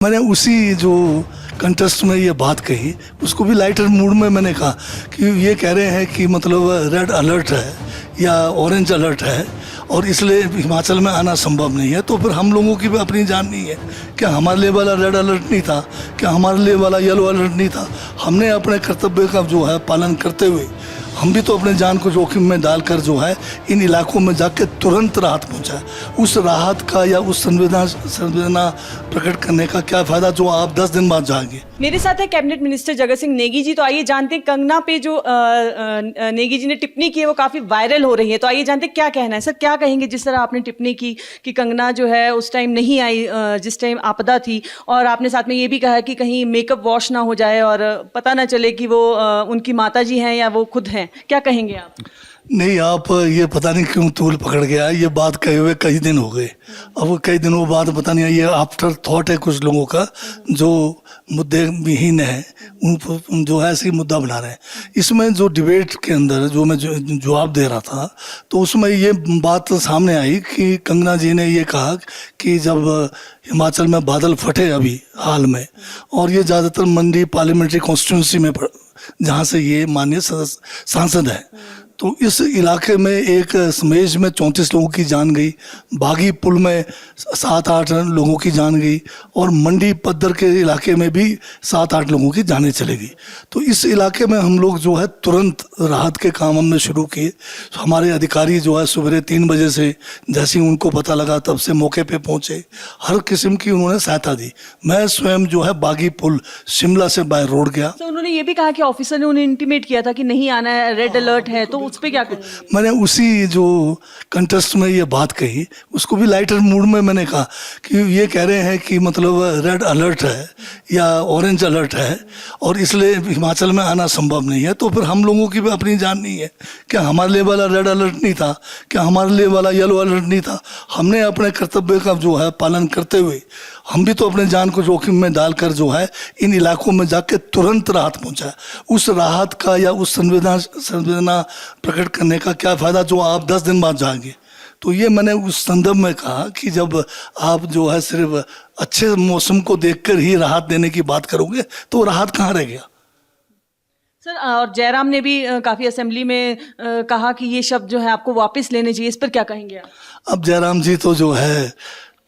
मैंने उसी जो कंटेस्ट में ये बात कही, उसको भी लाइटर मूड में मैंने कहा कि ये कह रहे हैं कि मतलब रेड अलर्ट है या ऑरेंज अलर्ट है और इसलिए हिमाचल में आना संभव नहीं है। तो फिर हम लोगों की भी अपनी जान नहीं है। क्या हमारे लिए वाला रेड अलर्ट नहीं था? क्या हमारे लिए वाला येलो अलर्ट नहीं था? हमने अपने कर्तव्य का जो है पालन करते हुए हम भी तो अपने जान को जोखिम में डालकर जो है इन इलाकों में जाके तुरंत राहत पहुंचाए। उस राहत का या उस संवेदना प्रकट करने का क्या फ़ायदा जो आप 10 दिन बाद जाएंगे। मेरे साथ है कैबिनेट मिनिस्टर जगत सिंह नेगी जी। तो आइए जानते हैं, कंगना पे जो नेगी जी ने टिप्पणी की है वो काफ़ी वायरल हो रही है। तो आइए जानते हैं क्या कहना है। सर, क्या कहेंगे जिस तरह आपने टिप्पणी की कि कंगना जो है उस टाइम नहीं आई जिस टाइम आपदा थी, और आपने साथ में ये भी कहा कि कहीं मेकअप वॉश ना हो जाए और पता ना चले कि वो उनकी माता जी हैं या वो खुद हैं। क्या कहेंगे आप? नहीं, आप ये पता नहीं क्यों तूल पकड़ गया। ये बात कहे हुए कई दिन हो गए। अब कई दिनों बाद पता नहीं, ये आफ्टर थॉट है कुछ लोगों का जो मुद्दे विहीन है उन जो है ऐसे मुद्दा बना रहे हैं। इसमें जो डिबेट के अंदर जो मैं जवाब दे रहा था तो उसमें ये बात सामने आई कि कंगना जी ने ये कहा कि जब हिमाचल में बादल फटे अभी हाल में, और ये ज़्यादातर मंडी पार्लियामेंट्री कॉन्स्टिट्यूंसी में जहाँ से ये माननीय सांसद है, तो इस इलाके में एक समेज में 34 लोगों की जान गई, बागी पुल में 7-8 लोगों की जान गई, और मंडी पद्दर के इलाके में भी 7-8 लोगों की जानें चली गई। तो इस इलाके में हम लोग जो है तुरंत राहत के काम हमने शुरू किए। हमारे अधिकारी जो है सुबह 3 बजे से जैसे ही उनको पता लगा तब से मौके पे पहुंचे, हर किस्म की उन्होंने सहायता दी। मैं स्वयं जो है बागी पुल शिमला से बाय रोड गया। तो उन्होंने ये भी कहा कि ऑफिसर ने उन्हें इंटीमेट किया था कि नहीं आना है, रेड अलर्ट है, तो उस पे क्या करें? मैंने उसी जो कंटेस्ट में ये बात कही, उसको भी लाइटर मूड में मैंने कहा कि ये कह रहे हैं कि मतलब रेड अलर्ट है या ऑरेंज अलर्ट है और इसलिए हिमाचल में आना संभव नहीं है। तो फिर हम लोगों की भी अपनी जान नहीं है। क्या हमारे लिए वाला रेड अलर्ट नहीं था? क्या हमारे लिए वाला येलो अलर्ट नहीं था? हमने अपने कर्तव्य का जो है पालन करते हुए हम भी तो अपने जान को जोखिम में डालकर जो है इन इलाकों में जाके तुरंत राहत पहुंचाए। उस राहत का या उस संवेदना प्रकट करने का क्या फ़ायदा जो आप 10 दिन बाद जाएंगे। तो ये मैंने उस संदर्भ में कहा कि जब आप जो है सिर्फ अच्छे मौसम को देखकर ही राहत देने की बात करोगे तो राहत कहाँ रह गया। सर, और जयराम ने भी काफ़ी असेंबली में कहा कि ये शब्द जो है आपको वापस लेने चाहिए। इस पर क्या कहेंगे आप? अब जयराम जी तो जो है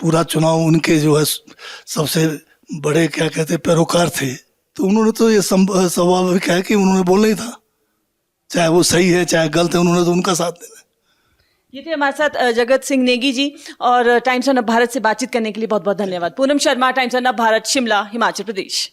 पूरा चुनाव उनके जो है सबसे बड़े क्या कहते पैरोकार थे, तो उन्होंने तो ये स्वाभाविक है कि उन्होंने बोलना ही था, चाहे वो सही है चाहे गलत है, उन्होंने तो उनका साथ देना है। ये थे हमारे साथ जगत सिंह नेगी जी, और टाइम्स ऑफ भारत से बातचीत करने के लिए बहुत बहुत धन्यवाद। Poonam Sharma, times of Bharat, Shimla, Himachal Pradesh.